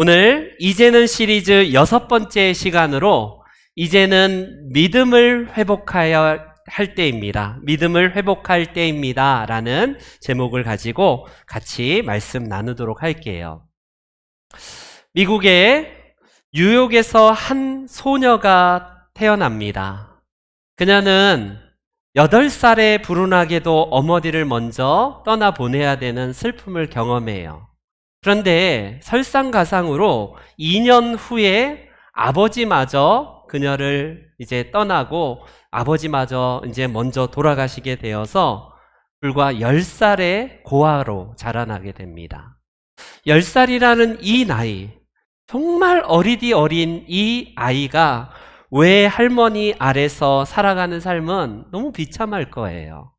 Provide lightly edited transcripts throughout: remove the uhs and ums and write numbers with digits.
오늘 이제는 시리즈 6번째 시간으로 이제는 믿음을 회복해야 할 때입니다. 믿음을 회복할 때입니다. 라는 제목을 가지고 같이 말씀 나누도록 할게요. 미국의 뉴욕에서 한 소녀가 태어납니다. 그녀는 8살에 불운하게도 어머니를 먼저 떠나보내야 되는 슬픔을 경험해요. 그런데 설상가상으로 2년 후에 아버지마저 그녀를 이제 떠나고 아버지마저 이제 먼저 돌아가시게 되어서 불과 10살의 고아로 자라나게 됩니다. 10살이라는 이 나이, 정말 어리디 어린 이 아이가 외할머니 아래서 살아가는 삶은 너무 비참할 거예요.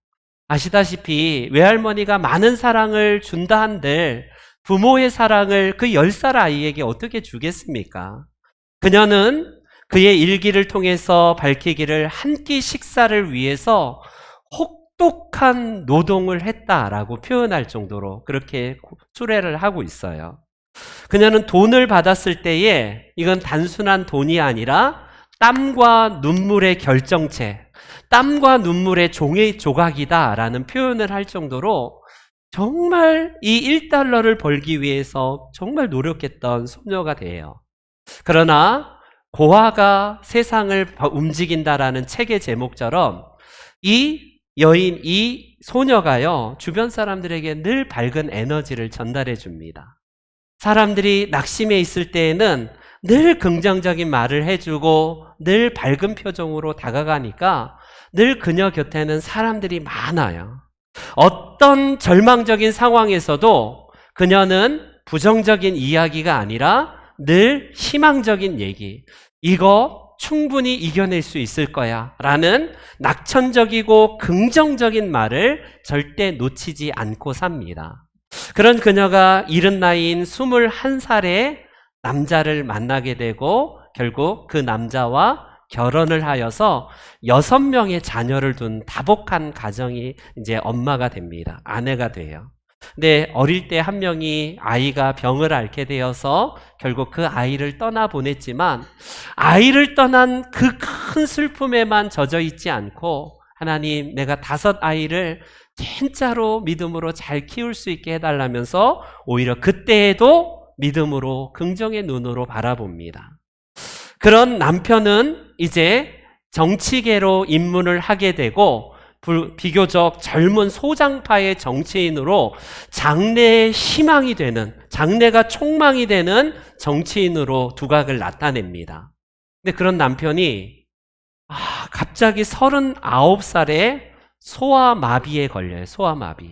아시다시피 외할머니가 많은 사랑을 준다 한들 부모의 사랑을 그 10살 아이에게 어떻게 주겠습니까? 그녀는 그의 일기를 통해서 밝히기를 한 끼 식사를 위해서 혹독한 노동을 했다라고 표현할 정도로 그렇게 수레를 하고 있어요. 그녀는 돈을 받았을 때에 이건 단순한 돈이 아니라 땀과 눈물의 결정체, 땀과 눈물의 종이 조각이다라는 표현을 할 정도로 정말 이 1달러를 벌기 위해서 정말 노력했던 소녀가 돼요. 그러나 고아가 세상을 움직인다라는 책의 제목처럼 이 여인, 이 소녀가요, 주변 사람들에게 늘 밝은 에너지를 전달해 줍니다. 사람들이 낙심해 있을 때에는 늘 긍정적인 말을 해주고 늘 밝은 표정으로 다가가니까 늘 그녀 곁에는 사람들이 많아요. 어떤 절망적인 상황에서도 그녀는 부정적인 이야기가 아니라 늘 희망적인 얘기, 이거 충분히 이겨낼 수 있을 거야 라는 낙천적이고 긍정적인 말을 절대 놓치지 않고 삽니다. 그런 그녀가 이른 나이인 21살에 남자를 만나게 되고 결국 그 남자와 결혼을 하여서 6명의 자녀를 둔 다복한 가정이 이제 엄마가 됩니다. 아내가 돼요. 근데 어릴 때 한 명이 아이가 병을 앓게 되어서 결국 그 아이를 떠나보냈지만 아이를 떠난 그 큰 슬픔에만 젖어 있지 않고 하나님, 내가 5 아이를 진짜로 믿음으로 잘 키울 수 있게 해달라면서 오히려 그때에도 믿음으로 긍정의 눈으로 바라봅니다. 그런 남편은 이제 정치계로 입문을 하게 되고 비교적 젊은 소장파의 정치인으로 장래의 희망이 되는, 장래가 촉망이 되는 정치인으로 두각을 나타냅니다. 근데 그런 남편이 갑자기 39살에 소아마비에 걸려요. 소아마비.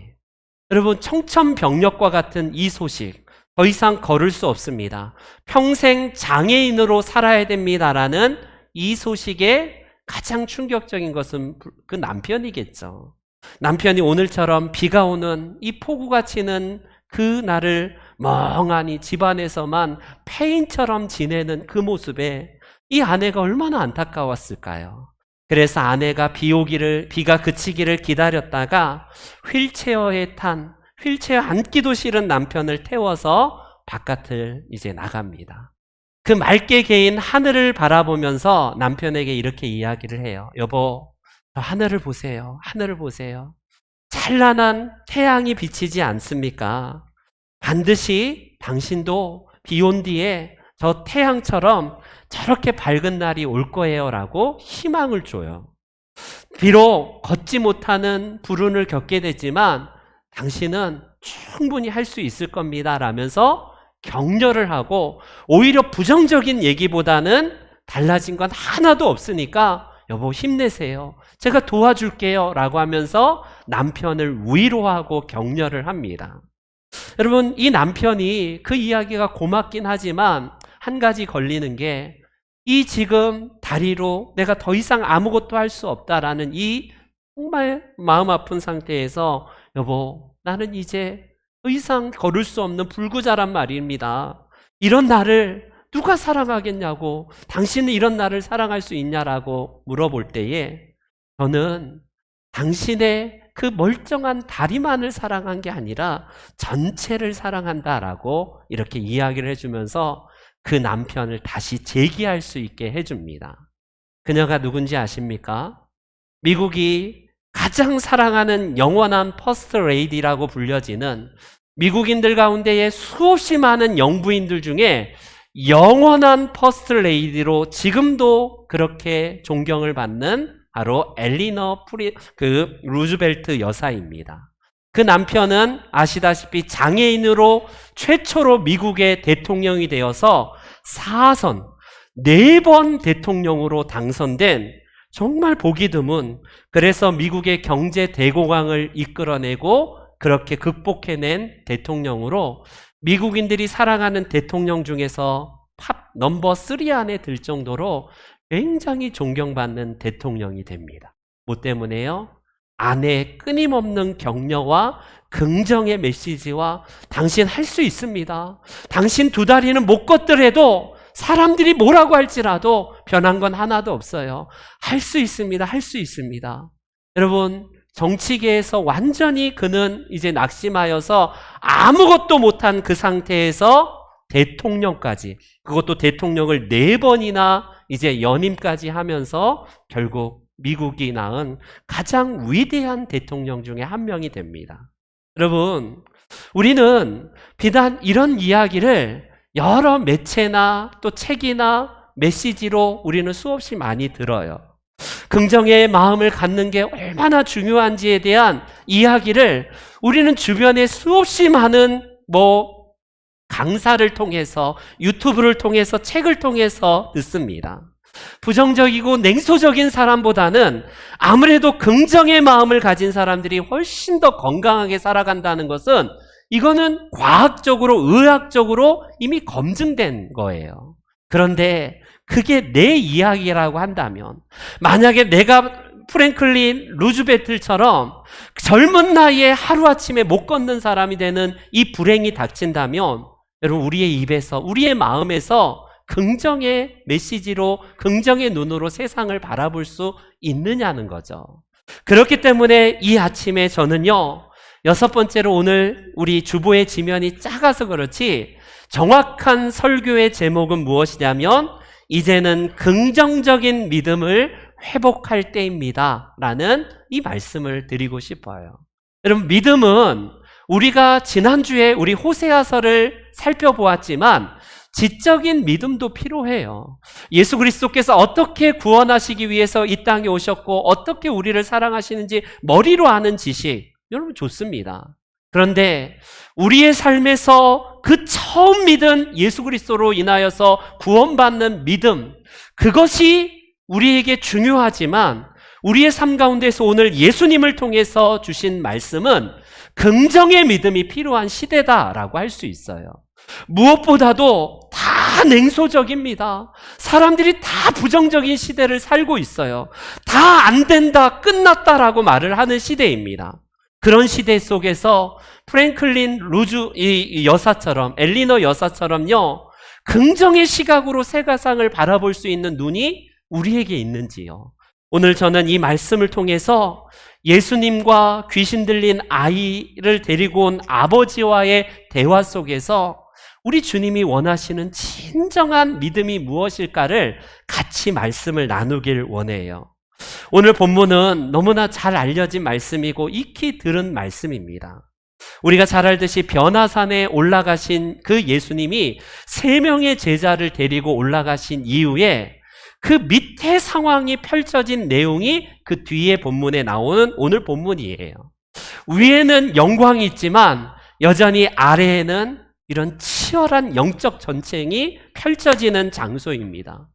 여러분, 청천벽력과 같은 이 소식, 더 이상 걸을 수 없습니다. 평생 장애인으로 살아야 됩니다라는 이 소식에 가장 충격적인 것은 그 남편이겠죠. 남편이 오늘처럼 비가 오는 이 폭우가 치는 그 날을 멍하니 집안에서만 폐인처럼 지내는 그 모습에 이 아내가 얼마나 안타까웠을까요? 그래서 아내가 비가 그치기를 기다렸다가 휠체어에 탄, 휠체어 앉기도 싫은 남편을 태워서 바깥을 이제 나갑니다. 그 맑게 개인 하늘을 바라보면서 남편에게 이렇게 이야기를 해요. 여보, 저 하늘을 보세요. 하늘을 보세요. 찬란한 태양이 비치지 않습니까? 반드시 당신도 비 온 뒤에 저 태양처럼 저렇게 밝은 날이 올 거예요 라고 희망을 줘요. 비록 걷지 못하는 불운을 겪게 되지만 당신은 충분히 할 수 있을 겁니다 라면서 격려를 하고, 오히려 부정적인 얘기보다는 달라진 건 하나도 없으니까 여보 힘내세요, 제가 도와줄게요 라고 하면서 남편을 위로하고 격려를 합니다. 여러분, 이 남편이 그 이야기가 고맙긴 하지만 한 가지 걸리는 게, 이 지금 다리로 내가 더 이상 아무것도 할 수 없다라는 이 정말 마음 아픈 상태에서 여보, 나는 이제 더 이상 걸을 수 없는 불구자란 말입니다. 이런 나를 누가 사랑하겠냐고, 당신은 이런 나를 사랑할 수 있냐라고 물어볼 때에 저는 당신의 그 멀쩡한 다리만을 사랑한 게 아니라 전체를 사랑한다라고 이렇게 이야기를 해주면서 그 남편을 다시 재기할 수 있게 해줍니다. 그녀가 누군지 아십니까? 미국이 가장 사랑하는 영원한 퍼스트 레이디라고 불려지는 미국인들 가운데에 수없이 많은 영부인들 중에 영원한 퍼스트 레이디로 지금도 그렇게 존경을 받는 바로 엘리너 루즈벨트 여사입니다. 그 남편은 아시다시피 장애인으로 최초로 미국의 대통령이 되어서 4선 4번 대통령으로 당선된 정말 보기 드문, 그래서 미국의 경제 대공황을 이끌어내고 그렇게 극복해낸 대통령으로 미국인들이 사랑하는 대통령 중에서 탑 넘버 3 안에 들 정도로 굉장히 존경받는 대통령이 됩니다. 뭐 때문에요? 아내의 끊임없는 격려와 긍정의 메시지와 당신 할 수 있습니다. 당신 2다리는 못 걷더라도 사람들이 뭐라고 할지라도 변한 건 하나도 없어요. 할 수 있습니다. 할 수 있습니다. 여러분, 정치계에서 완전히 그는 이제 낙심하여서 아무것도 못한 그 상태에서 대통령까지, 그것도 대통령을 4번이나 이제 연임까지 하면서 결국 미국이 낳은 가장 위대한 대통령 중에 한 명이 됩니다. 여러분, 우리는 비단 이런 이야기를 여러 매체나 또 책이나 메시지로 우리는 수없이 많이 들어요. 긍정의 마음을 갖는 게 얼마나 중요한지에 대한 이야기를 우리는 주변에 수없이 많은 강사를 통해서, 유튜브를 통해서, 책을 통해서 듣습니다. 부정적이고 냉소적인 사람보다는 아무래도 긍정의 마음을 가진 사람들이 훨씬 더 건강하게 살아간다는 것은 이거는 과학적으로, 의학적으로 이미 검증된 거예요. 그런데 그게 내 이야기라고 한다면, 만약에 내가 프랭클린 루즈벨트처럼 젊은 나이에 하루아침에 못 걷는 사람이 되는 이 불행이 닥친다면, 여러분, 우리의 입에서, 우리의 마음에서 긍정의 메시지로, 긍정의 눈으로 세상을 바라볼 수 있느냐는 거죠. 그렇기 때문에 이 아침에 저는요, 6번째로 오늘 우리 주보의 지면이 작아서 그렇지 정확한 설교의 제목은 무엇이냐면, 이제는 긍정적인 믿음을 회복할 때입니다 라는 이 말씀을 드리고 싶어요. 여러분, 믿음은 우리가 지난주에 우리 호세아서를 살펴보았지만 지적인 믿음도 필요해요. 예수 그리스도께서 어떻게 구원하시기 위해서 이 땅에 오셨고 어떻게 우리를 사랑하시는지 머리로 아는 지식, 여러분 좋습니다. 그런데 우리의 삶에서 그 처음 믿은 예수 그리스도로 인하여서 구원받는 믿음, 그것이 우리에게 중요하지만 우리의 삶 가운데서 오늘 예수님을 통해서 주신 말씀은 긍정의 믿음이 필요한 시대다라고 할 수 있어요. 무엇보다도 다 냉소적입니다. 사람들이 다 부정적인 시대를 살고 있어요. 다 안 된다, 끝났다라고 말을 하는 시대입니다. 그런 시대 속에서 프랭클린 이 여사처럼, 엘리너 여사처럼요, 긍정의 시각으로 세상을 바라볼 수 있는 눈이 우리에게 있는지요. 오늘 저는 이 말씀을 통해서 예수님과 귀신 들린 아이를 데리고 온 아버지와의 대화 속에서 우리 주님이 원하시는 진정한 믿음이 무엇일까를 같이 말씀을 나누길 원해요. 오늘 본문은 너무나 잘 알려진 말씀이고 익히 들은 말씀입니다. 우리가 잘 알듯이 변화산에 올라가신 그 예수님이 3명의 제자를 데리고 올라가신 이후에 그 밑에 상황이 펼쳐진 내용이 그 뒤에 본문에 나오는 오늘 본문이에요. 위에는 영광이 있지만 여전히 아래에는 이런 치열한 영적 전쟁이 펼쳐지는 장소입니다.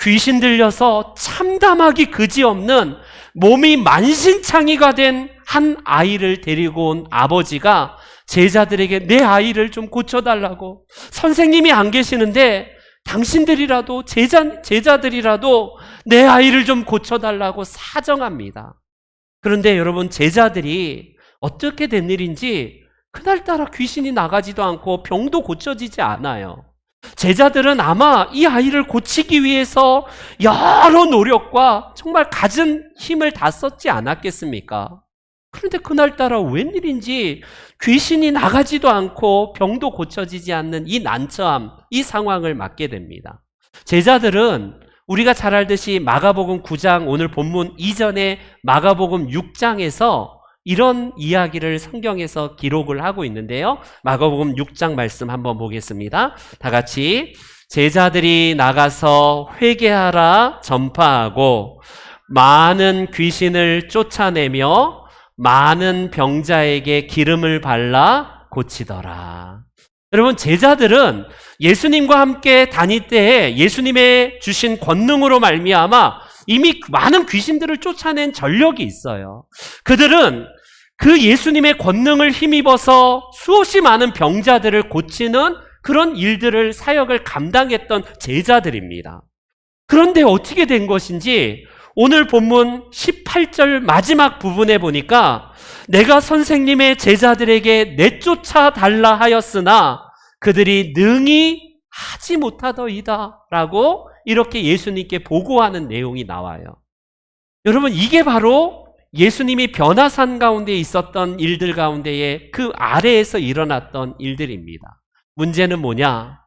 귀신 들려서 참담하기 그지없는 몸이 만신창이가 된 한 아이를 데리고 온 아버지가 제자들에게 내 아이를 좀 고쳐달라고, 선생님이 안 계시는데 당신들이라도 제자들이라도 내 아이를 좀 고쳐달라고 사정합니다. 그런데 여러분, 제자들이 어떻게 된 일인지 그날따라 귀신이 나가지도 않고 병도 고쳐지지 않아요. 제자들은 아마 이 아이를 고치기 위해서 여러 노력과 정말 갖은 힘을 다 썼지 않았겠습니까? 그런데 그날따라 웬일인지 귀신이 나가지도 않고 병도 고쳐지지 않는 이 난처함, 이 상황을 맞게 됩니다. 제자들은 우리가 잘 알듯이 마가복음 9장 오늘 본문 이전에 마가복음 6장에서 이런 이야기를 성경에서 기록을 하고 있는데요. 마가복음 6장 말씀 한번 보겠습니다. 다 같이 제자들이 나가서 회개하라 전파하고 많은 귀신을 쫓아내며 많은 병자에게 기름을 발라 고치더라. 여러분, 제자들은 예수님과 함께 다닐 때에 예수님의 주신 권능으로 말미암아 이미 많은 귀신들을 쫓아낸 전력이 있어요. 그들은 그 예수님의 권능을 힘입어서 수없이 많은 병자들을 고치는 그런 일들을, 사역을 감당했던 제자들입니다. 그런데 어떻게 된 것인지 오늘 본문 18절 마지막 부분에 보니까 내가 선생님의 제자들에게 내쫓아 달라 하였으나 그들이 능히 하지 못하더이다 라고 이렇게 예수님께 보고하는 내용이 나와요. 여러분, 이게 바로 예수님이 변화산 가운데 있었던 일들 가운데에 그 아래에서 일어났던 일들입니다. 문제는 뭐냐?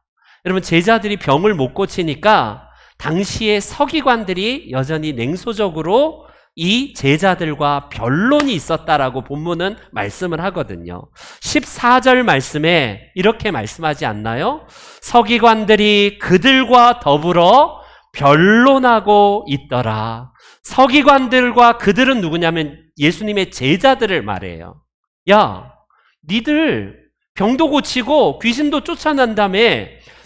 여러분, 제자들이 병을 못 고치니까 당시의 서기관들이 여전히 냉소적으로 이 제자들과 변론이 있었다라고 본문은 말씀을 하거든요. 14절 말씀에 이렇게 말씀하지 않나요? 서기관들이 그들과 더불어 변론하고 있더라. 서기관들과 그들은 누구냐면 예수님의 제자들을 말해요. 야, 니들 병도 고치고 귀신도 쫓아난다며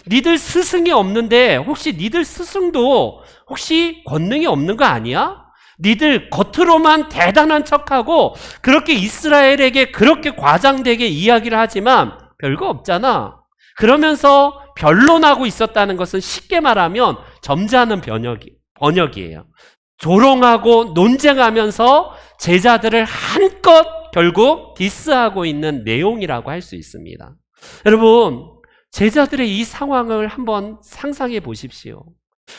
니들 스승이 없는데 혹시 니들 스승도 혹시 권능이 없는 거 아니야? 니들 겉으로만 대단한 척하고 그렇게 이스라엘에게 그렇게 과장되게 이야기를 하지만 별거 없잖아. 그러면서 변론하고 있었다는 것은 쉽게 말하면 점잖은 번역이에요. 조롱하고 논쟁하면서 제자들을 한껏 결국 디스하고 있는 내용이라고 할 수 있습니다. 여러분, 제자들의 이 상황을 한번 상상해 보십시오.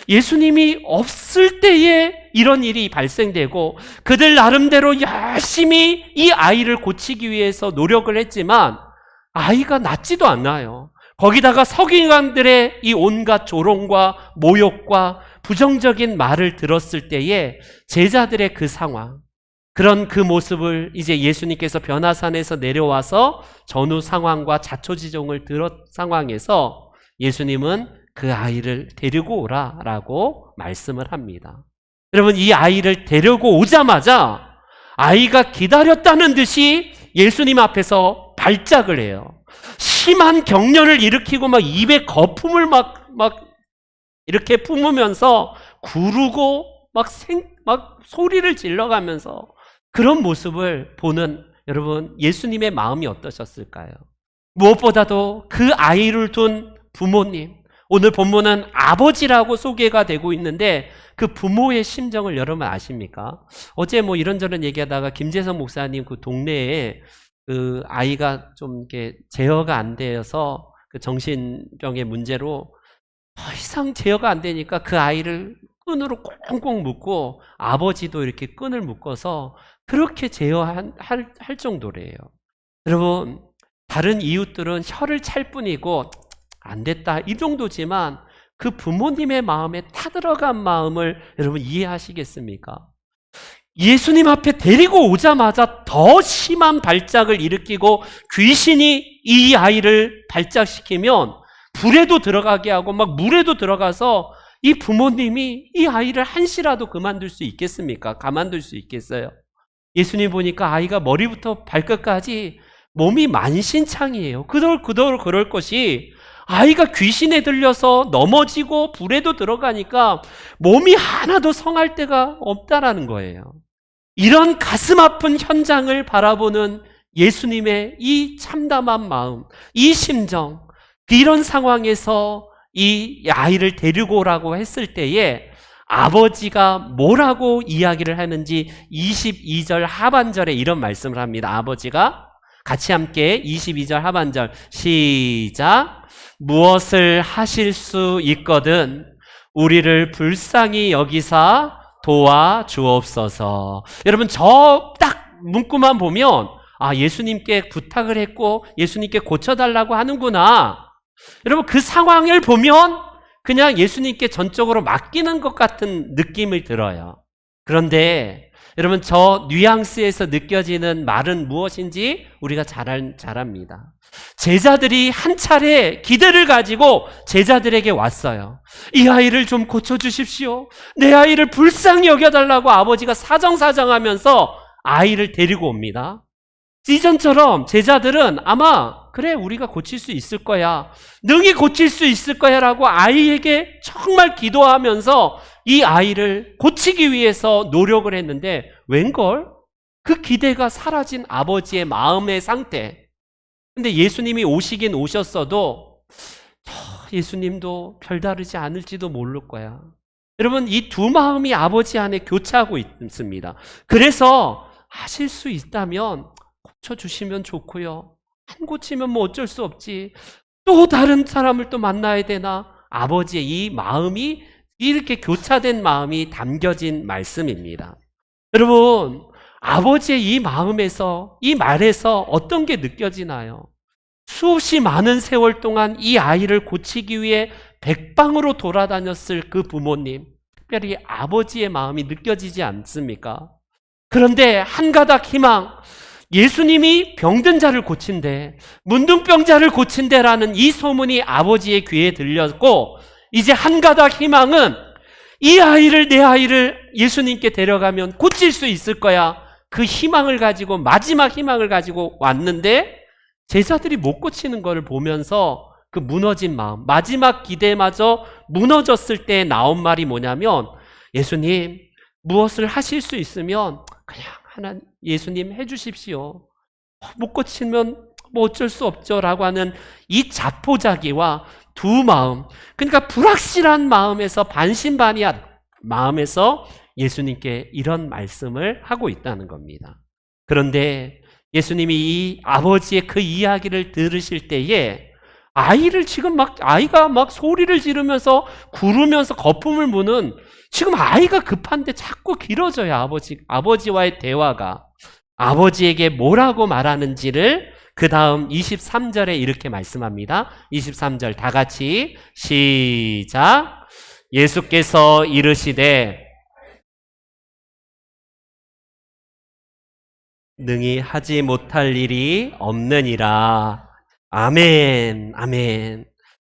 예수님이 없을 때에 이런 일이 발생되고 그들 나름대로 열심히 이 아이를 고치기 위해서 노력을 했지만 아이가 낫지도 않아요. 거기다가 서기관들의 이 온갖 조롱과 모욕과 부정적인 말을 들었을 때에 제자들의 그 상황, 그런 그 모습을 이제 예수님께서 변화산에서 내려와서 전후 상황과 자초지종을 들었 상황에서 예수님은 그 아이를 데리고 오라라고 말씀을 합니다. 여러분, 이 아이를 데리고 오자마자 아이가 기다렸다는 듯이 예수님 앞에서 발작을 해요. 심한 경련을 일으키고 막 입에 거품을 막 이렇게 품으면서 구르고 막 소리를 질러가면서 그런 모습을 보는 여러분, 예수님의 마음이 어떠셨을까요? 무엇보다도 그 아이를 둔 부모님, 오늘 본문은 아버지라고 소개가 되고 있는데 그 부모의 심정을 여러분 아십니까? 어제 이런저런 얘기하다가 김재성 목사님 그 동네에 그 아이가 좀 이렇게 제어가 안 되어서 그 정신병의 문제로 더 이상 제어가 안 되니까 그 아이를 끈으로 꽁꽁 묶고 아버지도 이렇게 끈을 묶어서 그렇게 제어할 정도래요. 여러분, 다른 이웃들은 혀를 찰 뿐이고 안 됐다 이 정도지만 그 부모님의 마음에 타들어간 마음을 여러분 이해하시겠습니까? 예수님 앞에 데리고 오자마자 더 심한 발작을 일으키고 귀신이 이 아이를 발작시키면 불에도 들어가게 하고 막 물에도 들어가서 이 부모님이 이 아이를 한시라도 그만둘 수 있겠습니까? 가만둘 수 있겠어요? 예수님 보니까 아이가 머리부터 발끝까지 몸이 만신창이에요. 그럴 것이 아이가 귀신에 들려서 넘어지고 불에도 들어가니까 몸이 하나도 성할 데가 없다라는 거예요. 이런 가슴 아픈 현장을 바라보는 예수님의 이 참담한 마음, 이 심정, 이런 상황에서 이 아이를 데리고 오라고 했을 때에 아버지가 뭐라고 이야기를 하는지 22절 하반절에 이런 말씀을 합니다. 아버지가 같이 함께 22절 하반절 시작. 무엇을 하실 수 있거든 우리를 불쌍히 여기사 도와주옵소서. 여러분, 저 딱 문구만 보면 예수님께 부탁을 했고 예수님께 고쳐달라고 하는구나. 여러분, 그 상황을 보면 그냥 예수님께 전적으로 맡기는 것 같은 느낌이 들어요. 그런데 여러분, 저 뉘앙스에서 느껴지는 말은 무엇인지 우리가 잘 압니다. 제자들이 한 차례 기대를 가지고 제자들에게 왔어요. 이 아이를 좀 고쳐주십시오. 내 아이를 불쌍히 여겨달라고 아버지가 사정사정하면서 아이를 데리고 옵니다. 이전처럼 제자들은 아마 그래, 우리가 고칠 수 있을 거야, 능히 고칠 수 있을 거야 라고 아이에게 정말 기도하면서 이 아이를 고치기 위해서 노력을 했는데 웬걸? 그 기대가 사라진 아버지의 마음의 상태. 근데 예수님이 오시긴 오셨어도 예수님도 별다르지 않을지도 모를 거야. 여러분, 이 두 마음이 아버지 안에 교차하고 있습니다. 그래서 하실 수 있다면 고쳐주시면 좋고요, 안 고치면 뭐 어쩔 수 없지, 또 다른 사람을 또 만나야 되나. 아버지의 이 마음이, 이렇게 교차된 마음이 담겨진 말씀입니다. 여러분, 아버지의 이 마음에서, 이 말에서 어떤 게 느껴지나요? 수없이 많은 세월 동안 이 아이를 고치기 위해 백방으로 돌아다녔을 그 부모님, 특별히 아버지의 마음이 느껴지지 않습니까? 그런데 한 가닥 희망, 예수님이 병든 자를 고친대, 문둥병자를 고친대라는 이 소문이 아버지의 귀에 들렸고, 이제 한 가닥 희망은 이 아이를, 내 아이를 예수님께 데려가면 고칠 수 있을 거야. 그 희망을 가지고, 마지막 희망을 가지고 왔는데 제자들이 못 고치는 것을 보면서 그 무너진 마음, 마지막 기대마저 무너졌을 때 나온 말이 뭐냐면, 예수님, 무엇을 하실 수 있으면 그냥 예수님 해주십시오. 못 고치면 뭐 어쩔 수 없죠 라고 하는 이 자포자기와 두 마음, 그러니까 불확실한 마음에서, 반신반의한 마음에서 예수님께 이런 말씀을 하고 있다는 겁니다. 그런데 예수님이 이 아버지의 그 이야기를 들으실 때에 아이를 지금 아이가 소리를 지르면서 구르면서 거품을 무는, 지금 아이가 급한데 자꾸 길어져요. 아버지와의 대화가. 아버지에게 뭐라고 말하는지를 그 다음 23절에 이렇게 말씀합니다. 23절 다 같이 시작. 예수께서 이르시되 능히 하지 못할 일이 없느니라. 아멘, 아멘.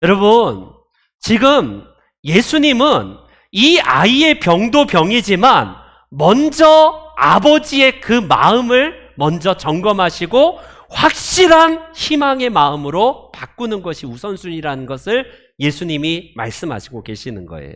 여러분, 지금 예수님은 이 아이의 병도 병이지만 먼저 아버지의 그 마음을 먼저 점검하시고 확실한 희망의 마음으로 바꾸는 것이 우선순위라는 것을 예수님이 말씀하시고 계시는 거예요.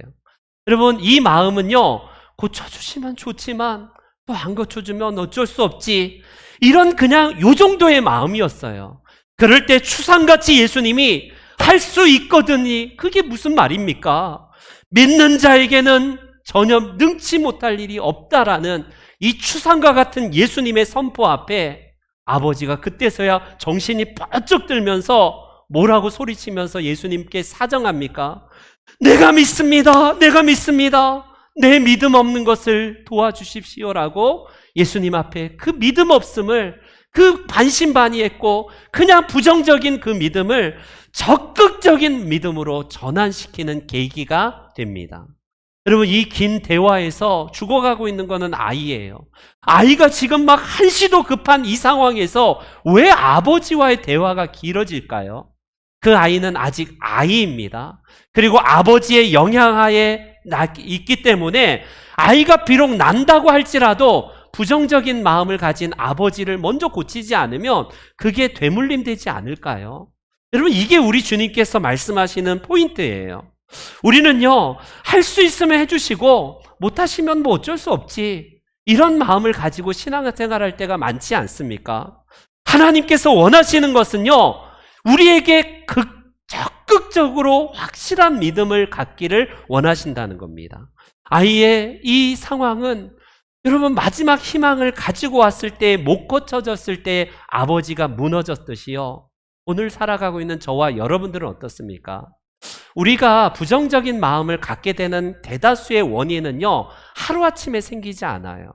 여러분, 이 마음은요, 고쳐주시면 좋지만 또 안 고쳐주면 어쩔 수 없지, 이런 그냥 요 정도의 마음이었어요. 그럴 때 추상같이 예수님이 할 수 있거든이, 그게 무슨 말입니까? 믿는 자에게는 전혀 능치 못할 일이 없다라는 이 추상과 같은 예수님의 선포 앞에 아버지가 그때서야 정신이 번쩍 들면서 뭐라고 소리치면서 예수님께 사정합니까? 내가 믿습니다. 내가 믿습니다. 내 믿음 없는 것을 도와주십시오라고 예수님 앞에 그 믿음 없음을, 그 반신반의했고 그냥 부정적인 그 믿음을 적극적인 믿음으로 전환시키는 계기가 됩니다. 여러분, 이 긴 대화에서 죽어가고 있는 것은 아이예요. 아이가 지금 막 한시도 급한 이 상황에서 왜 아버지와의 대화가 길어질까요? 그 아이는 아직 아이입니다. 그리고 아버지의 영향하에 있기 때문에 아이가 비록 난다고 할지라도 부정적인 마음을 가진 아버지를 먼저 고치지 않으면 그게 되물림되지 않을까요? 여러분, 이게 우리 주님께서 말씀하시는 포인트예요. 우리는요, 할 수 있으면 해주시고 못하시면 뭐 어쩔 수 없지, 이런 마음을 가지고 신앙생활할 때가 많지 않습니까? 하나님께서 원하시는 것은요, 우리에게 적극적으로 확실한 믿음을 갖기를 원하신다는 겁니다. 아이의 이 상황은 여러분, 마지막 희망을 가지고 왔을 때, 못 고쳐졌을 때 아버지가 무너졌듯이요, 오늘 살아가고 있는 저와 여러분들은 어떻습니까? 우리가 부정적인 마음을 갖게 되는 대다수의 원인은요, 하루아침에 생기지 않아요.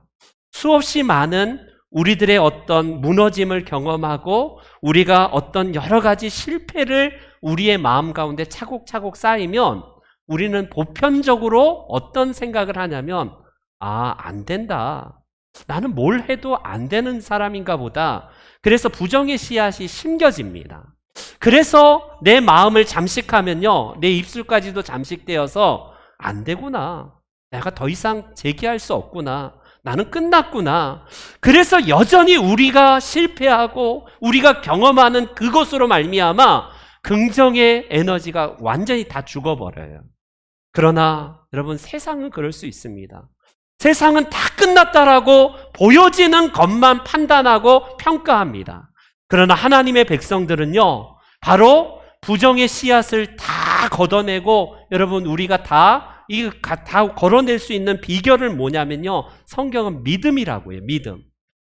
수없이 많은 우리들의 어떤 무너짐을 경험하고 우리가 어떤 여러 가지 실패를 우리의 마음 가운데 차곡차곡 쌓이면 우리는 보편적으로 어떤 생각을 하냐면 안 된다. 나는 뭘 해도 안 되는 사람인가 보다. 그래서 부정의 씨앗이 심겨집니다. 그래서 내 마음을 잠식하면요, 내 입술까지도 잠식되어서 안 되구나. 내가 더 이상 재기할 수 없구나. 나는 끝났구나. 그래서 여전히 우리가 실패하고 우리가 경험하는 그것으로 말미암아 긍정의 에너지가 완전히 다 죽어버려요. 그러나 여러분, 세상은 그럴 수 있습니다. 세상은 다 끝났다라고 보여지는 것만 판단하고 평가합니다. 그러나 하나님의 백성들은요, 바로 부정의 씨앗을 다 걷어내고, 여러분, 우리가 다 걸어낼 수 있는 비결은 뭐냐면요, 성경은 믿음이라고 해요. 믿음.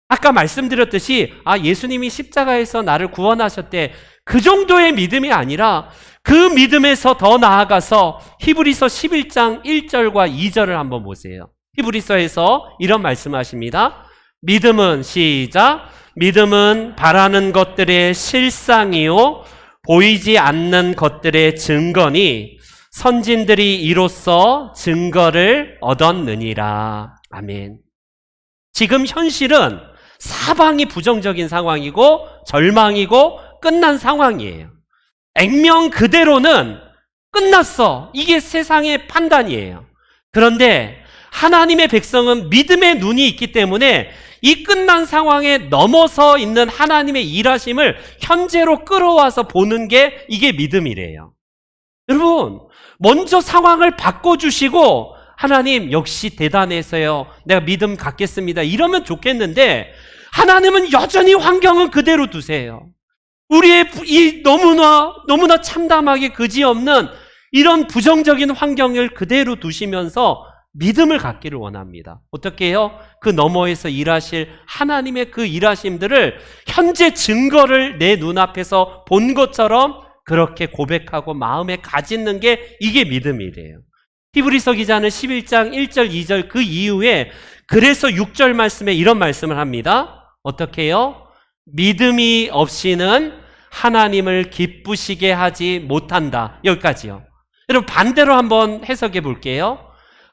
아까 말씀드렸듯이 예수님이 십자가에서 나를 구원하셨대, 그 정도의 믿음이 아니라 그 믿음에서 더 나아가서 히브리서 11장 1절과 2절을 한번 보세요. 히브리서에서 이런 말씀하십니다. 믿음은, 시작, 믿음은 바라는 것들의 실상이요 보이지 않는 것들의 증거니 선진들이 이로써 증거를 얻었느니라. 아멘. 지금 현실은 사방이 부정적인 상황이고 절망이고 끝난 상황이에요. 액면 그대로는 끝났어. 이게 세상의 판단이에요. 그런데 하나님의 백성은 믿음의 눈이 있기 때문에 이 끝난 상황에 넘어서 있는 하나님의 일하심을 현재로 끌어와서 보는 게 이게 믿음이래요. 여러분, 먼저 상황을 바꿔주시고 하나님 역시 대단해서요, 내가 믿음 갖겠습니다, 이러면 좋겠는데 하나님은 여전히 환경은 그대로 두세요. 우리의 이 너무나 참담하게 그지없는 이런 부정적인 환경을 그대로 두시면서 믿음을 갖기를 원합니다. 어떻게 해요? 그 너머에서 일하실 하나님의 그 일하심들을 현재 증거를 내 눈앞에서 본 것처럼 그렇게 고백하고 마음에 가짓는 게 이게 믿음이래요. 히브리서 기자는 11장 1절 2절 그 이후에 그래서 6절 말씀에 이런 말씀을 합니다. 어떻게 해요? 믿음이 없이는 하나님을 기쁘시게 하지 못한다. 여기까지요. 여러분, 반대로 한번 해석해 볼게요.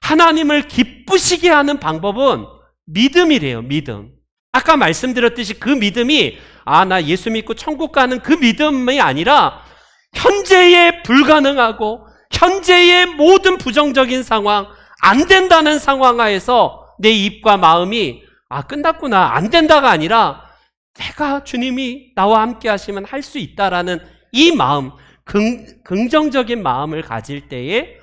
하나님을 기쁘시게 하는 방법은 믿음이래요. 믿음. 아까 말씀드렸듯이 그 믿음이 나 예수 믿고 천국 가는 그 믿음이 아니라 현재의 불가능하고 현재의 모든 부정적인 상황, 안 된다는 상황 하에서 내 입과 마음이 끝났구나, 안 된다가 아니라 내가 주님이 나와 함께 하시면 할 수 있다라는 이 마음, 긍정적인 마음을 가질 때에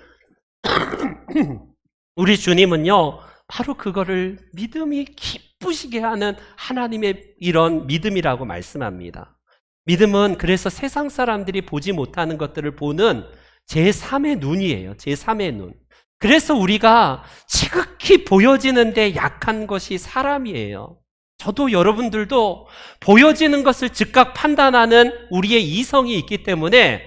우리 주님은요, 바로 그거를 믿음이 기쁘시게 하는 하나님의 이런 믿음이라고 말씀합니다. 믿음은 그래서 세상 사람들이 보지 못하는 것들을 보는 제3의 눈이에요. 제3의 눈. 그래서 우리가 지극히 보여지는데 약한 것이 사람이에요. 저도 여러분들도 보여지는 것을 즉각 판단하는 우리의 이성이 있기 때문에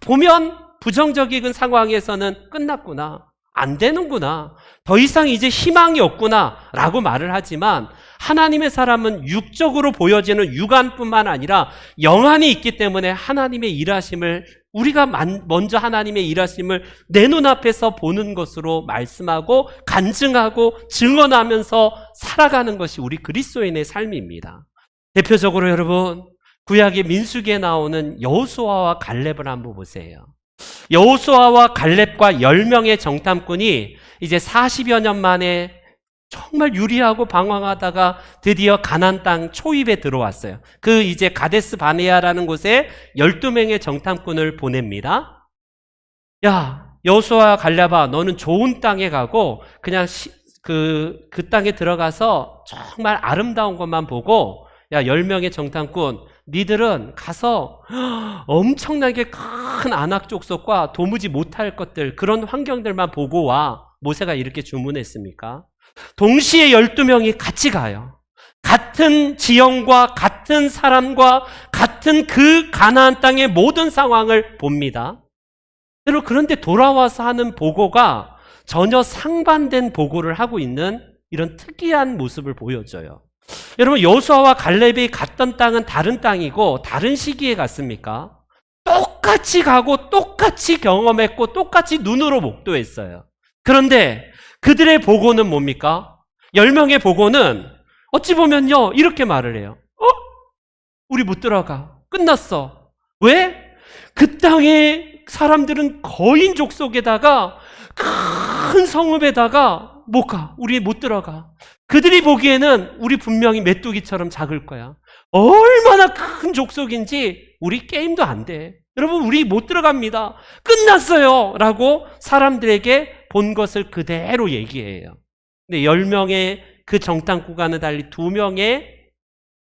보면 부정적인 상황에서는 끝났구나, 안 되는구나, 더 이상 이제 희망이 없구나 라고 말을 하지만 하나님의 사람은 육적으로 보여지는 육안뿐만 아니라 영안이 있기 때문에 하나님의 일하심을, 우리가 먼저 하나님의 일하심을 내 눈앞에서 보는 것으로 말씀하고 간증하고 증언하면서 살아가는 것이 우리 그리스도인의 삶입니다. 대표적으로 여러분, 구약의 민수기에 나오는 여호수아와 갈렙을 한번 보세요. 여호수아와 갈렙과 10명의 정탐꾼이 이제 40여 년 만에 정말 유리하고 방황하다가 드디어 가나안 땅 초입에 들어왔어요. 그 이제 가데스 바네아라는 곳에 12명의 정탐꾼을 보냅니다. 야, 여호수아 갈렙아, 너는 좋은 땅에 가고 그냥 그 땅에 들어가서 정말 아름다운 것만 보고, 야, 10명의 정탐꾼, 니들은 가서 엄청나게 큰 안악 족속과 도무지 못할 것들, 그런 환경들만 보고 와. 모세가 이렇게 주문했습니까? 동시에 12명이 같이 가요. 같은 지형과 같은 사람과 같은 그 가나안 땅의 모든 상황을 봅니다. 그런데 돌아와서 하는 보고가 전혀 상반된 보고를 하고 있는 이런 특이한 모습을 보여줘요. 여러분, 여호수아와 갈렙이 갔던 땅은 다른 땅이고 다른 시기에 갔습니까? 똑같이 가고 똑같이 경험했고 똑같이 눈으로 목도했어요. 그런데 그들의 보고는 뭡니까? 10명의 보고는 어찌 보면요, 이렇게 말을 해요. 우리 못 들어가. 끝났어. 왜? 그 땅의 사람들은 거인족 속에다가 큰 성읍에다가 못 가. 우리 못 들어가. 그들이 보기에는 우리 분명히 메뚜기처럼 작을 거야. 얼마나 큰 족속인지 우리 게임도 안 돼. 여러분, 우리 못 들어갑니다. 끝났어요. 라고 사람들에게 본 것을 그대로 얘기해요. 근데 10명의 그 정탐꾼과는 달리 2명의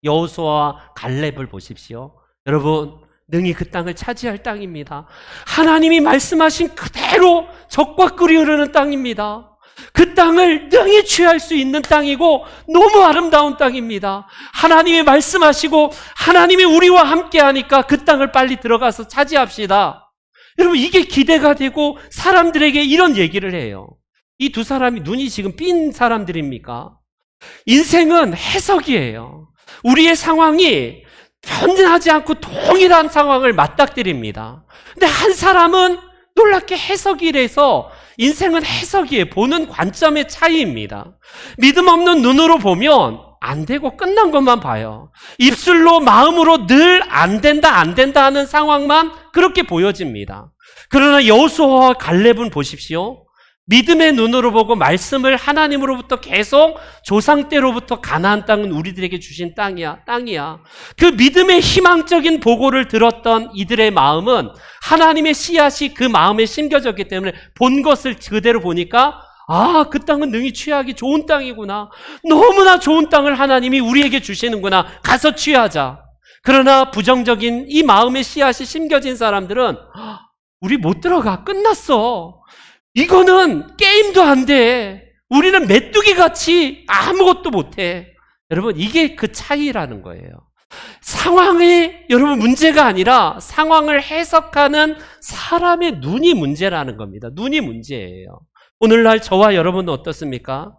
여호수아와 갈렙을 보십시오. 여러분, 능히 그 땅을 차지할 땅입니다. 하나님이 말씀하신 그대로 적과 꿀이 흐르는 땅입니다. 그 땅을 능히 취할 수 있는 땅이고 너무 아름다운 땅입니다. 하나님이 말씀하시고 하나님이 우리와 함께 하니까 그 땅을 빨리 들어가서 차지합시다. 여러분, 이게 기대가 되고 사람들에게 이런 얘기를 해요. 이 두 사람이 눈이 지금 삔 사람들입니까? 인생은 해석이에요. 우리의 상황이 변하지 않고 동일한 상황을 맞닥뜨립니다. 근데 한 사람은 놀랍게 해석이라서 인생은 해석이에요. 보는 관점의 차이입니다. 믿음 없는 눈으로 보면 안 되고 끝난 것만 봐요. 입술로 마음으로 늘 안 된다 하는 상황만 그렇게 보여집니다. 그러나 여호수아와 갈렙은 보십시오. 믿음의 눈으로 보고 말씀을 하나님으로부터 계속 조상 때로부터 가나안 땅은 우리들에게 주신 땅이야. 그 믿음의 희망적인 보고를 들었던 이들의 마음은 하나님의 씨앗이 그 마음에 심겨졌기 때문에 본 것을 그대로 보니까 그 땅은 능히 취하기 좋은 땅이구나. 너무나 좋은 땅을 하나님이 우리에게 주시는구나. 가서 취하자. 그러나 부정적인 이 마음의 씨앗이 심겨진 사람들은 우리 못 들어가. 끝났어. 이거는 게임도 안 돼. 우리는 메뚜기같이 아무것도 못해. 여러분, 이게 그 차이라는 거예요. 상황이 여러분 문제가 아니라 상황을 해석하는 사람의 눈이 문제라는 겁니다. 눈이 문제예요. 오늘날 저와 여러분은 어떻습니까?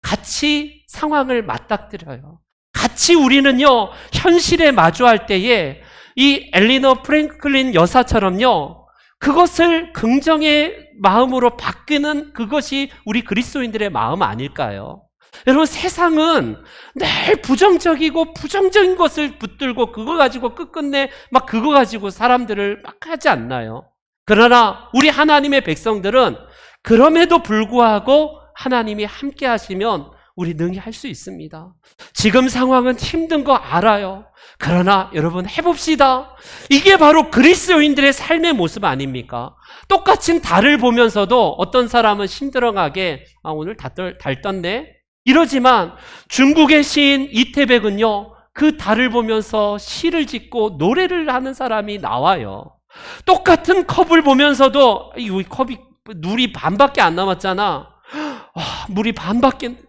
같이 상황을 맞닥뜨려요. 같이 우리는요, 현실에 마주할 때에 이 엘리너 프랭클린 여사처럼요, 그것을 긍정의 마음으로 바꾸는 그것이 우리 그리스도인들의 마음 아닐까요? 여러분, 세상은 늘 부정적이고 부정적인 것을 붙들고 그거 가지고 끝끝내 막 그거 가지고 사람들을 막 하지 않나요? 그러나 우리 하나님의 백성들은 그럼에도 불구하고 하나님이 함께 하시면 우리 능히 할 수 있습니다. 지금 상황은 힘든 거 알아요. 그러나 여러분, 해봅시다. 이게 바로 그리스도인들의 삶의 모습 아닙니까? 똑같은 달을 보면서도 어떤 사람은 심드렁하게 오늘 달 떴네? 이러지만 중국의 시인 이태백은요, 그 달을 보면서 시를 짓고 노래를 하는 사람이 나와요. 똑같은 컵을 보면서도 이 컵이 물이 반밖에 안 남았잖아. 물이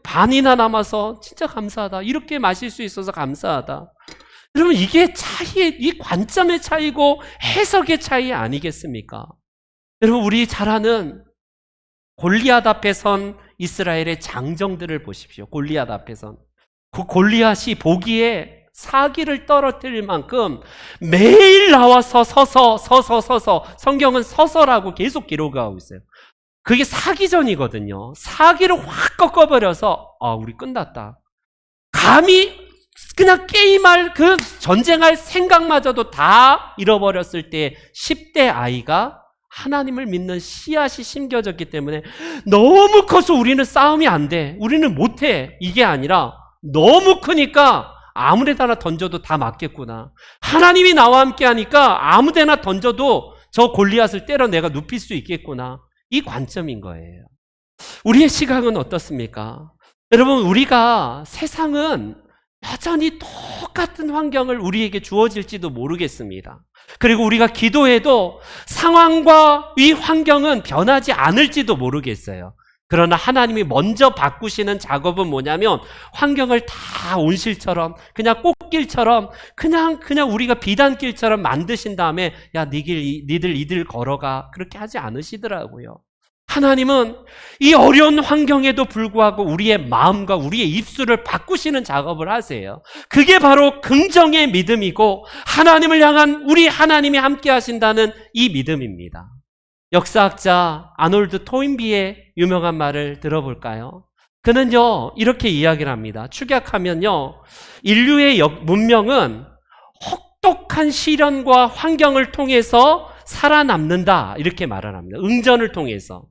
반이나 남아서 진짜 감사하다. 이렇게 마실 수 있어서 감사하다. 여러분, 이게 이 관점의 차이고 해석의 차이 아니겠습니까? 여러분, 우리 잘 아는 골리앗 앞에 선 이스라엘의 장정들을 보십시오. 골리앗 앞에 선. 그 골리앗이 보기에 사기를 떨어뜨릴 만큼 매일 나와서 서서 성경은 서서라고 계속 기록하고 있어요. 그게 사기전이거든요. 사기를 확 꺾어버려서 우리 끝났다. 감히 그냥 게임할 그 전쟁할 생각마저도 다 잃어버렸을 때 10대 아이가 하나님을 믿는 씨앗이 심겨졌기 때문에 너무 커서 우리는 싸움이 안 돼. 우리는 못해. 이게 아니라 너무 크니까 아무데나 던져도 다 맞겠구나. 하나님이 나와 함께 하니까 아무데나 던져도 저 골리앗을 때려 내가 눕힐 수 있겠구나. 이 관점인 거예요. 우리의 시각은 어떻습니까? 여러분, 우리가 세상은 여전히 똑같은 환경을 우리에게 주어질지도 모르겠습니다. 그리고 우리가 기도해도 상황과 이 환경은 변하지 않을지도 모르겠어요. 그러나 하나님이 먼저 바꾸시는 작업은 뭐냐면 환경을 다 온실처럼 그냥 꽃길처럼 그냥 우리가 비단길처럼 만드신 다음에 야, 니들 이들 걸어가 그렇게 하지 않으시더라고요. 하나님은 이 어려운 환경에도 불구하고 우리의 마음과 우리의 입술을 바꾸시는 작업을 하세요. 그게 바로 긍정의 믿음이고 하나님을 향한 우리 하나님이 함께 하신다는 이 믿음입니다. 역사학자 아놀드 토인비의 유명한 말을 들어볼까요? 그는요 이렇게 이야기를 합니다. 축약하면요 인류의 문명은 혹독한 시련과 환경을 통해서 살아남는다 이렇게 말을 합니다. 응전을 통해서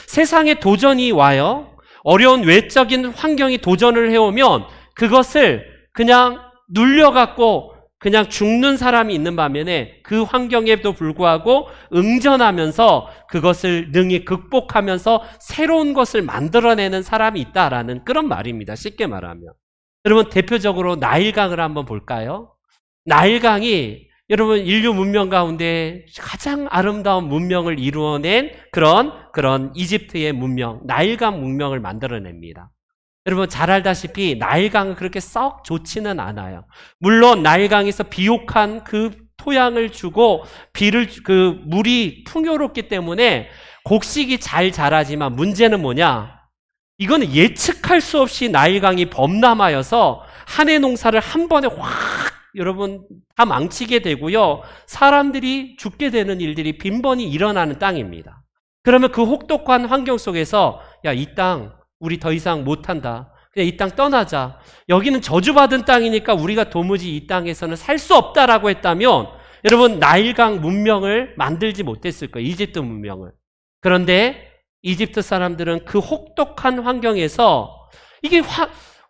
세상에 도전이 와요. 어려운 외적인 환경이 도전을 해오면 그것을 그냥 눌려갖고 그냥 죽는 사람이 있는 반면에 그 환경에도 불구하고 응전하면서 그것을 능히 극복하면서 새로운 것을 만들어내는 사람이 있다라는 그런 말입니다. 쉽게 말하면. 여러분 대표적으로 나일강을 한번 볼까요? 나일강이 여러분 인류 문명 가운데 가장 아름다운 문명을 이루어낸 그런 이집트의 문명, 나일강 문명을 만들어냅니다. 여러분 잘 알다시피 나일강은 그렇게 썩 좋지는 않아요. 물론 나일강에서 비옥한 그 토양을 주고 물이 풍요롭기 때문에 곡식이 잘 자라지만 문제는 뭐냐? 이거는 예측할 수 없이 나일강이 범람하여서 한 해 농사를 한 번에 확 여러분 다 망치게 되고요. 사람들이 죽게 되는 일들이 빈번히 일어나는 땅입니다. 그러면 그 혹독한 환경 속에서 야, 이 땅 우리 더 이상 못한다. 그냥 이 땅 떠나자. 여기는 저주받은 땅이니까 우리가 도무지 이 땅에서는 살 수 없다라고 했다면 여러분 나일강 문명을 만들지 못했을 거예요. 이집트 문명을. 그런데 이집트 사람들은 그 혹독한 환경에서 이게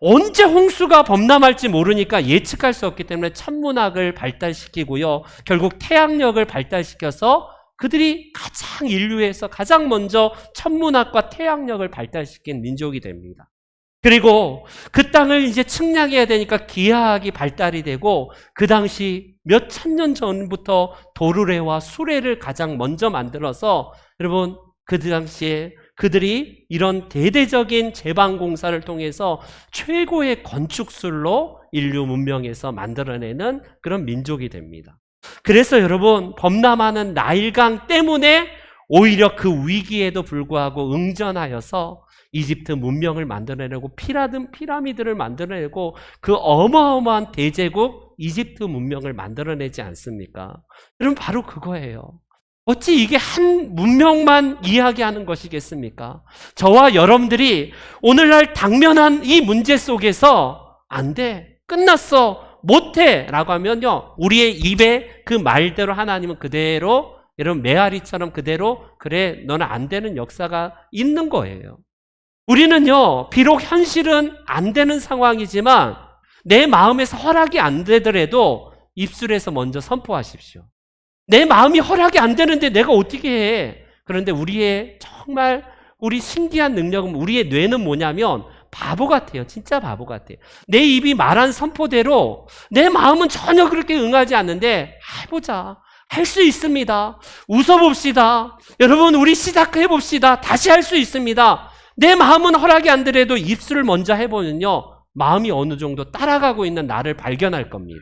언제 홍수가 범람할지 모르니까 예측할 수 없기 때문에 천문학을 발달시키고요. 결국 태양력을 발달시켜서 그들이 가장 인류에서 가장 먼저 천문학과 태양력을 발달시킨 민족이 됩니다. 그리고 그 땅을 이제 측량해야 되니까 기하학이 발달이 되고 그 당시 몇 천 년 전부터 도르래와 수레를 가장 먼저 만들어서 여러분 그 당시에 그들이 이런 대대적인 제방공사를 통해서 최고의 건축술로 인류 문명에서 만들어내는 그런 민족이 됩니다. 그래서 여러분 범람하는 나일강 때문에 오히려 그 위기에도 불구하고 응전하여서 이집트 문명을 만들어내고 피라미드를 만들어내고 그 어마어마한 대제국 이집트 문명을 만들어내지 않습니까? 여러분 바로 그거예요. 어찌 이게 한 문명만 이야기하는 것이겠습니까? 저와 여러분들이 오늘날 당면한 이 문제 속에서 안 돼, 끝났어, 못해 라고 하면요 우리의 입에 그 말대로 하나님은 그대로 여러분 메아리처럼 그대로 그래 너는 안 되는 역사가 있는 거예요. 우리는요 비록 현실은 안 되는 상황이지만 내 마음에서 허락이 안 되더라도 입술에서 먼저 선포하십시오. 내 마음이 허락이 안 되는데 내가 어떻게 해? 그런데 우리의 정말 우리 신기한 능력은 우리의 뇌는 뭐냐면 바보 같아요. 진짜 바보 같아요. 내 입이 말한 선포대로 내 마음은 전혀 그렇게 응하지 않는데 해보자. 할 수 있습니다. 웃어봅시다. 여러분 우리 시작해봅시다. 다시 할 수 있습니다. 내 마음은 허락이 안 되더라도 입술을 먼저 해보면요 마음이 어느 정도 따라가고 있는 나를 발견할 겁니다.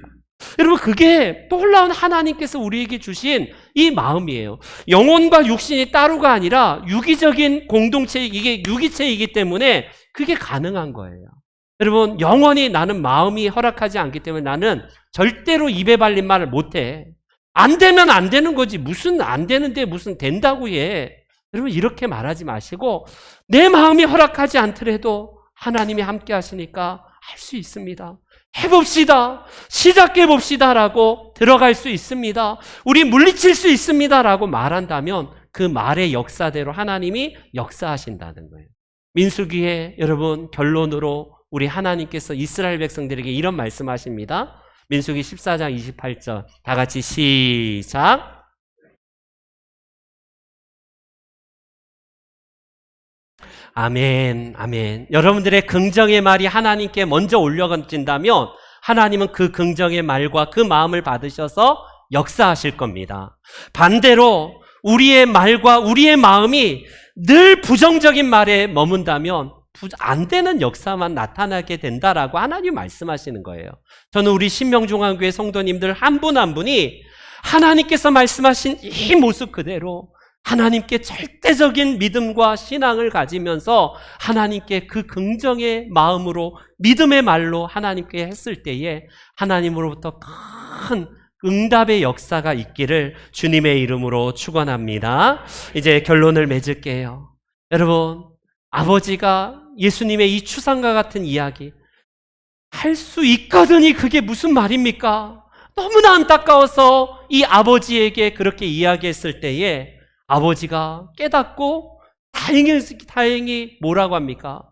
여러분 그게 놀라운 하나님께서 우리에게 주신 이 마음이에요. 영혼과 육신이 따로가 아니라 유기적인 공동체, 이게 유기체이기 때문에 그게 가능한 거예요. 여러분 영원히 나는 마음이 허락하지 않기 때문에 나는 절대로 입에 발린 말을 못해. 안 되면 안 되는 거지 무슨 안 되는데 무슨 된다고 해. 여러분 이렇게 말하지 마시고 내 마음이 허락하지 않더라도 하나님이 함께 하시니까 할 수 있습니다. 해봅시다. 시작해봅시다 라고 들어갈 수 있습니다. 우리 물리칠 수 있습니다 라고 말한다면 그 말의 역사대로 하나님이 역사하신다는 거예요. 민수기에 여러분 결론으로 우리 하나님께서 이스라엘 백성들에게 이런 말씀하십니다. 민수기 14장 28절 다 같이 시작. 아멘, 아멘. 여러분들의 긍정의 말이 하나님께 먼저 올려진다면 하나님은 그 긍정의 말과 그 마음을 받으셔서 역사하실 겁니다. 반대로 우리의 말과 우리의 마음이 늘 부정적인 말에 머문다면 안 되는 역사만 나타나게 된다라고 하나님 말씀하시는 거예요. 저는 우리 신명종합교회 성도님들 한 분 한 분이 하나님께서 말씀하신 이 모습 그대로 하나님께 절대적인 믿음과 신앙을 가지면서 하나님께 그 긍정의 마음으로 믿음의 말로 하나님께 했을 때에 하나님으로부터 큰 응답의 역사가 있기를 주님의 이름으로 축원합니다. 이제 결론을 맺을게요. 여러분, 아버지가 예수님의 이 추상과 같은 이야기 할 수 있거든이 그게 무슨 말입니까? 너무나 안타까워서 이 아버지에게 그렇게 이야기했을 때에 아버지가 깨닫고 다행히 뭐라고 합니까?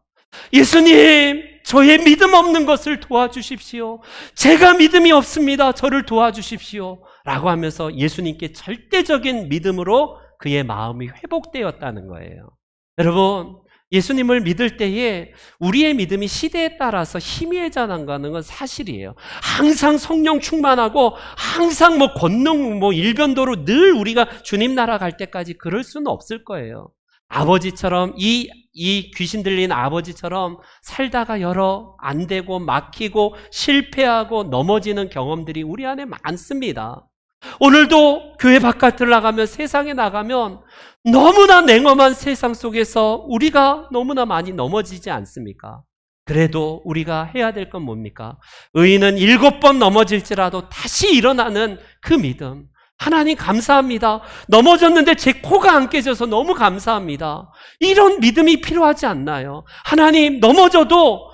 예수님, 저의 믿음 없는 것을 도와주십시오. 제가 믿음이 없습니다. 저를 도와주십시오. 라고 하면서 예수님께 절대적인 믿음으로 그의 마음이 회복되었다는 거예요. 여러분, 예수님을 믿을 때에 우리의 믿음이 시대에 따라서 희미해져나가는 건 사실이에요. 항상 성령 충만하고 항상 권능 일변도로 늘 우리가 주님 나라 갈 때까지 그럴 수는 없을 거예요. 아버지처럼 이 귀신 들린 아버지처럼 살다가 안 되고 막히고 실패하고 넘어지는 경험들이 우리 안에 많습니다. 오늘도 교회 바깥을 나가면 세상에 나가면 너무나 냉엄한 세상 속에서 우리가 너무나 많이 넘어지지 않습니까? 그래도 우리가 해야 될 건 뭡니까? 의인은 7번 넘어질지라도 다시 일어나는 그 믿음. 하나님 감사합니다. 넘어졌는데 제 코가 안 깨져서 너무 감사합니다. 이런 믿음이 필요하지 않나요? 하나님, 넘어져도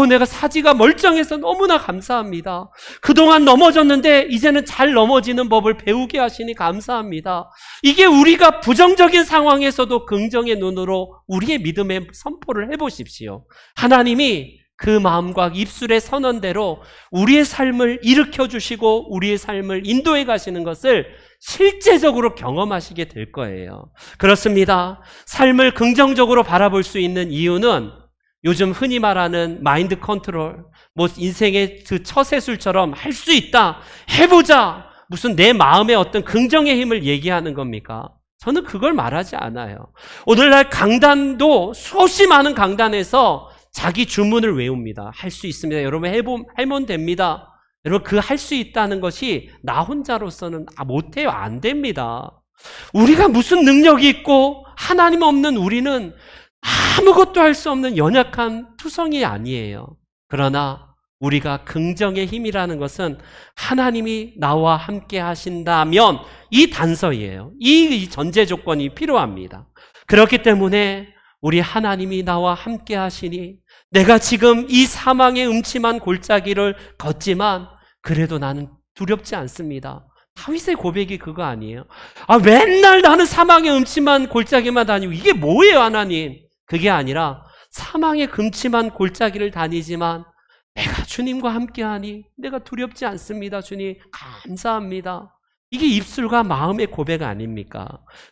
내가 사지가 멀쩡해서 너무나 감사합니다. 그동안 넘어졌는데 이제는 잘 넘어지는 법을 배우게 하시니 감사합니다. 이게 우리가 부정적인 상황에서도 긍정의 눈으로 우리의 믿음의 선포를 해보십시오. 하나님이 그 마음과 입술의 선언대로 우리의 삶을 일으켜 주시고 우리의 삶을 인도해 가시는 것을 실제적으로 경험하시게 될 거예요. 그렇습니다. 삶을 긍정적으로 바라볼 수 있는 이유는 요즘 흔히 말하는 마인드 컨트롤, 인생의 그 처세술처럼 할 수 있다, 해보자, 무슨 내 마음의 어떤 긍정의 힘을 얘기하는 겁니까? 저는 그걸 말하지 않아요. 오늘날 강단도 수없이 많은 강단에서 자기 주문을 외웁니다. 할 수 있습니다. 여러분 해보면 됩니다. 여러분 그 할 수 있다는 것이 나 혼자로서는 못해요. 안 됩니다. 우리가 무슨 능력이 있고 하나님 없는 우리는 아무것도 할 수 없는 연약한 투성이 아니에요. 그러나 우리가 긍정의 힘이라는 것은 하나님이 나와 함께 하신다면 이 단서예요. 이 전제 조건이 필요합니다. 그렇기 때문에 우리 하나님이 나와 함께 하시니 내가 지금 이 사망의 음침한 골짜기를 걷지만 그래도 나는 두렵지 않습니다. 다윗의 고백이 그거 아니에요? 맨날 나는 사망의 음침한 골짜기만 다니고 이게 뭐예요, 하나님? 그게 아니라 사망의 금침한 골짜기를 다니지만 내가 주님과 함께하니 내가 두렵지 않습니다. 주님 감사합니다. 이게 입술과 마음의 고백 아닙니까?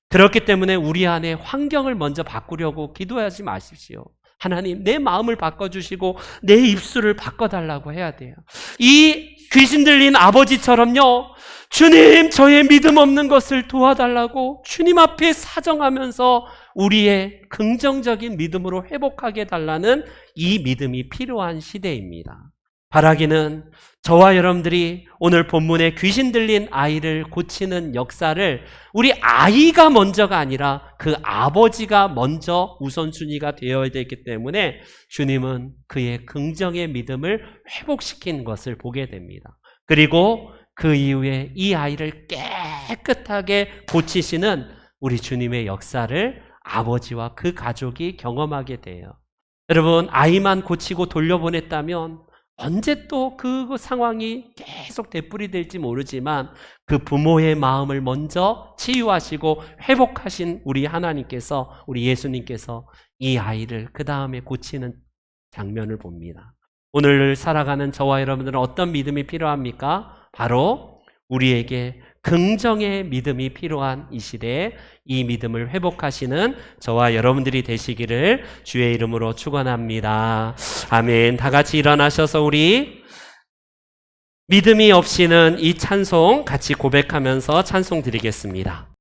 그렇기 때문에 우리 안에 환경을 먼저 바꾸려고 기도하지 마십시오. 하나님, 내 마음을 바꿔주시고 내 입술을 바꿔달라고 해야 돼요. 이 귀신 들린 아버지처럼요, 주님, 저의 믿음 없는 것을 도와달라고 주님 앞에 사정하면서 우리의 긍정적인 믿음으로 회복하게 달라는 이 믿음이 필요한 시대입니다. 바라기는 저와 여러분들이 오늘 본문에 귀신 들린 아이를 고치는 역사를 우리 아이가 먼저가 아니라 그 아버지가 먼저 우선순위가 되어야 되기 때문에 주님은 그의 긍정의 믿음을 회복시킨 것을 보게 됩니다. 그리고 그 이후에 이 아이를 깨끗하게 고치시는 우리 주님의 역사를 아버지와 그 가족이 경험하게 돼요. 여러분, 아이만 고치고 돌려보냈다면 언제 또 그 상황이 계속 되풀이될지 모르지만 그 부모의 마음을 먼저 치유하시고 회복하신 우리 하나님께서, 우리 예수님께서 이 아이를 그 다음에 고치는 장면을 봅니다. 오늘 살아가는 저와 여러분들은 어떤 믿음이 필요합니까? 바로 우리에게 긍정의 믿음이 필요한 이 시대에 이 믿음을 회복하시는 저와 여러분들이 되시기를 주의 이름으로 축원합니다. 아멘. 다 같이 일어나셔서 우리 믿음이 없이는 이 찬송 같이 고백하면서 찬송 드리겠습니다.